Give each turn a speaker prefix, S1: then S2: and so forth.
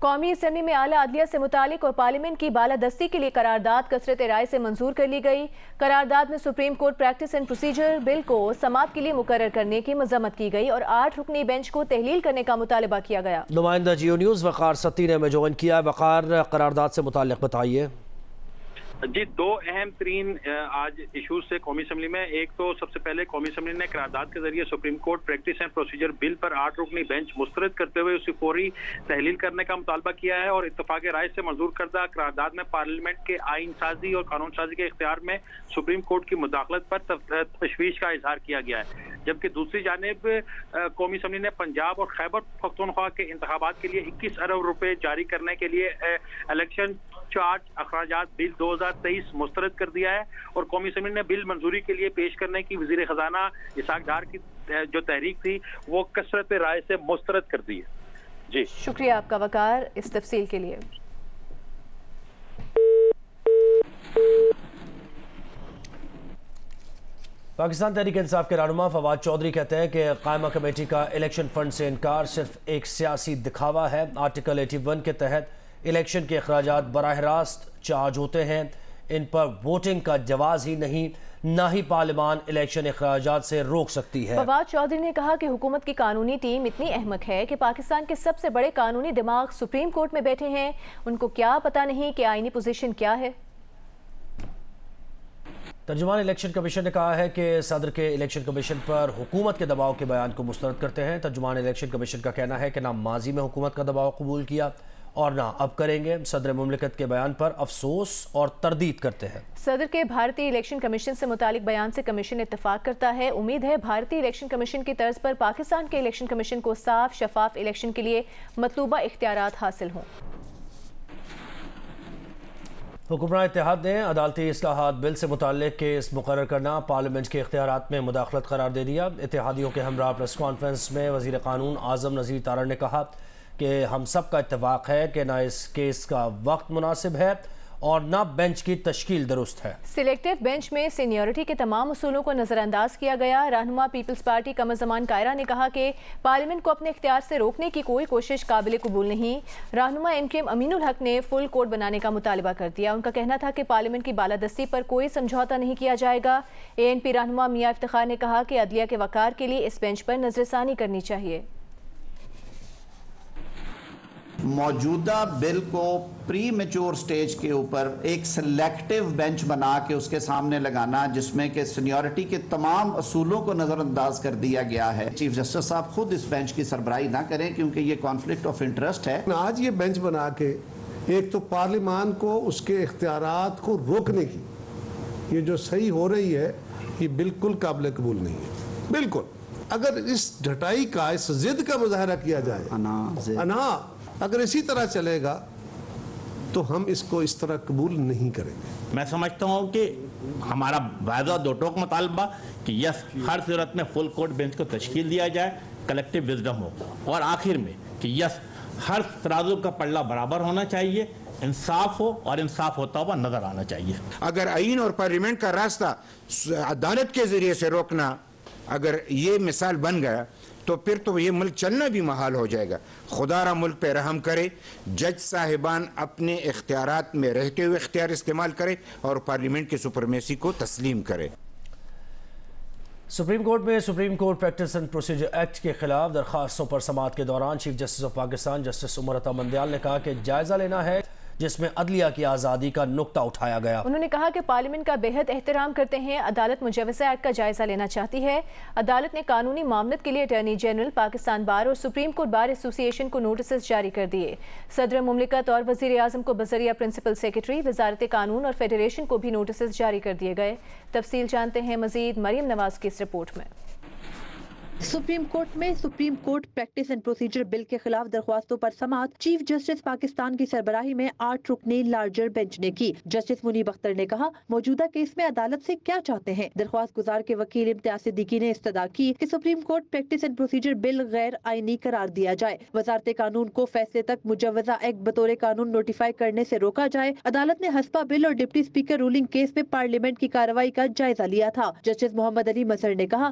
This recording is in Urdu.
S1: قومی اسمبلی میں اعلیٰ عدلیہ سے متعلق اور پارلیمنٹ کی بالادستی کے لیے قرارداد کثرت رائے سے منظور کر لی گئی۔ قرارداد میں supreme court practice and procedure bill کو سماعت کے لیے مقرر کرنے کی مذمت کی گئی اور 8 رکنی بینچ کو تحلیل کرنے کا مطالبہ کیا گیا۔
S2: نمائندہ جیو نیوز وقار ستی نے ہمیں جوائن کیا۔ وقار، قرارداد سے متعلق بتائیے۔
S3: جی، 2 اہم ترین آج ایشوز سے قومی اسمبلی میں۔ ایک تو سب سے پہلے قومی اسمبلی نے قرارداد کے ذریعے supreme court practice and procedure bill پر 8 رکنی بینچ مسترد کرتے ہوئے اسے فوری تحلیل کرنے کا مطالبہ کیا ہے اور اتفاق رائے سے منظور کردہ قرارداد میں پارلیمنٹ کے آئین سازی اور قانون سازی کے اختیار میں سپریم کورٹ کی مداخلت پر تشویش کا اظہار کیا گیا ہے، جبکہ دوسری جانب قومی اسمبلی نے پنجاب اور خیبر پختونخوا کے انتخابات کے لیے 21 ارب روپے جاری کرنے کے لیے الیکشن چارج اخراجات بل 2023 مسترد کر دیا ہے اور قومی اسمبلی نے بل منظوری کے لیے پیش کرنے کی وزیر خزانہ اسحاق ڈار کی جو تحریک تھی وہ کثرت رائے سے مسترد کر دی ہے۔ جی
S1: شکریہ آپ کا وقار اس تفصیل کے لیے۔
S2: پاکستان تحریک انصاف کے رہنما فواد چودھری کہتے ہیں کہ قائمہ کمیٹی کا الیکشن فنڈ سے انکار صرف ایک سیاسی دکھاوا ہے۔ آرٹیکل 81 کے تحت الیکشن کے اخراجات براہ راست چارج ہوتے ہیں، ان پر ووٹنگ کا جواز ہی نہیں، نہ ہی پارلیمان الیکشن اخراجات سے روک سکتی ہے۔
S1: فواد چودھری نے کہا کہ حکومت کی قانونی ٹیم اتنی احمق ہے کہ پاکستان کے سب سے بڑے قانونی دماغ سپریم کورٹ میں بیٹھے ہیں، ان کو کیا پتہ نہیں کہ آئینی پوزیشن کیا ہے۔
S2: ترجمان الیکشن کمیشن نے کہا ہے کہ صدر کے الیکشن کمیشن پر حکومت کے دباؤ کے بیان کو مسترد کرتے ہیں۔ ترجمان الیکشن کمیشن کا کہنا ہے کہ نہ ماضی میں حکومت کا دباؤ قبول کیا اور نہ اب کریں گے۔ صدر مملکت کے بیان پر افسوس اور تردید کرتے ہیں۔
S1: صدر کے بھارتی الیکشن کمیشن سے متعلق بیان سے کمیشن اتفاق کرتا ہے۔ امید ہے بھارتی الیکشن کمیشن کی طرز پر پاکستان کے الیکشن کمیشن کو صاف شفاف الیکشن کے لیے مطلوبہ اختیارات حاصل ہوں۔
S2: حکمراں اتحاد نے عدالتی اصلاحات بل سے متعلق کیس مقرر کرنا پارلیمنٹ کے اختیارات میں مداخلت قرار دے دیا۔ اتحادیوں کے ہمراہ پریس کانفرنس میں وزیر قانون اعظم نذیر تارڑ نے کہا کہ ہم سب کا اتفاق ہے کہ نہ اس کیس کا وقت مناسب ہے اور نہ بینچ کی تشکیل درست ہے۔
S1: سلیکٹیو بینچ میں سینیورٹی کے تمام اصولوں کو نظر انداز کیا گیا۔ رہنما پیپلز پارٹی قمر زمان کائرہ نے کہا کہ پارلیمنٹ کو اپنے اختیار سے روکنے کی کوئی کوشش قابل قبول نہیں۔ رہنما ایم کیو ایم امین الحق نے فل کورٹ بنانے کا مطالبہ کر دیا۔ ان کا کہنا تھا کہ پارلیمنٹ کی بالادستی پر کوئی سمجھوتہ نہیں کیا جائے گا۔ اے این پی رہنما میاں افتخار نے کہا کہ عدلیہ کے وقار کے لیے اس بینچ پر نظر ثانی کرنی چاہیے۔
S4: موجودہ بل کو پری میچور سٹیج کے اوپر ایک سلیکٹیو بینچ بنا کے اس کے سامنے لگانا جس میں کہ سینیورٹی کے تمام اصولوں کو نظر انداز کر دیا گیا ہے۔ چیف جسٹس صاحب خود اس بینچ کی سربراہی نہ کریں کیونکہ یہ کانفلکٹ آف انٹرسٹ ہے۔
S5: آج یہ بینچ بنا کے ایک تو پارلیمان کو اس کے اختیارات کو روکنے کی یہ جو صحیح ہو رہی ہے یہ بالکل قابل قبول نہیں ہے۔ بالکل اگر اس ڈھٹائی کا اس ضد کا مظاہرہ کیا جائے اگر اسی طرح چلے گا تو ہم اس کو اس طرح قبول نہیں کریں گے۔
S6: میں سمجھتا ہوں کہ ہمارا واضح دو ٹوک مطالبہ کہ یس ہر صورت میں فل کورٹ بینچ کو تشکیل دیا جائے، کلیکٹیو وزڈم ہو، اور آخر میں کہ یس ہر ترازو کا پلڑا برابر ہونا چاہیے، انصاف ہو اور انصاف ہوتا ہوا نظر آنا چاہیے۔
S7: اگر آئین اور پارلیمنٹ کا راستہ عدالت کے ذریعے سے روکنا اگر یہ مثال بن گیا تو پھر تو یہ ملک چلنا بھی محال ہو جائے گا۔ خدا را ملک پہ رحم کرے، جج صاحبان اپنے اختیارات میں رہتے ہوئے اختیار استعمال کرے اور پارلیمنٹ کی سپرمیسی کو تسلیم کرے۔
S2: سپریم کورٹ میں supreme court practice and procedure act کے خلاف درخواستوں پر سماعت کے دوران chief justice of Pakistan justice Umar Ata Bandial نے کہا کہ جائزہ لینا ہے جس میں عدلیہ کی آزادی کا نقطہ اٹھایا گیا۔
S1: انہوں نے کہا کہ پارلیمنٹ کا بہت احترام کرتے ہیں، عدالت مجوزہ ایکٹ کا جائزہ لینا چاہتی ہے۔ عدالت نے قانونی معاملت کے لیے اٹارنی جنرل، پاکستان بار اور سپریم کورٹ بار ایسوسی ایشن کو نوٹسز جاری کر دیے۔ صدر مملکت اور وزیر اعظم کو بذریعہ پرنسپل سیکرٹری وزارت قانون اور فیڈریشن کو بھی نوٹسز جاری کر دیے گئے۔ تفصیل جانتے ہیں مزید مریم نواز کی اس رپورٹ میں۔
S8: سپریم کورٹ میں supreme court practice and procedure bill کے خلاف درخواستوں پر سماعت چیف جسٹس پاکستان کی سربراہی میں 8 رکنی لارجر بینچ نے کی۔ جسٹس منیب اختر نے کہا موجودہ کیس میں عدالت سے کیا چاہتے ہیں۔ درخواست گزار کے وکیل امتیاز صدیقی نے استدعا کی کہ supreme court practice and procedure bill غیر آئینی قرار دیا جائے، وزارت قانون کو فیصلے تک مجوزہ ایکٹ بطور قانون نوٹیفائی کرنے سے روکا جائے۔ عدالت نے ہسپا بل اور ڈپٹی اسپیکر رولنگ کیس میں پارلیمنٹ کی کارروائی کا جائزہ لیا تھا۔ جسٹس محمد علی مسر نے کہا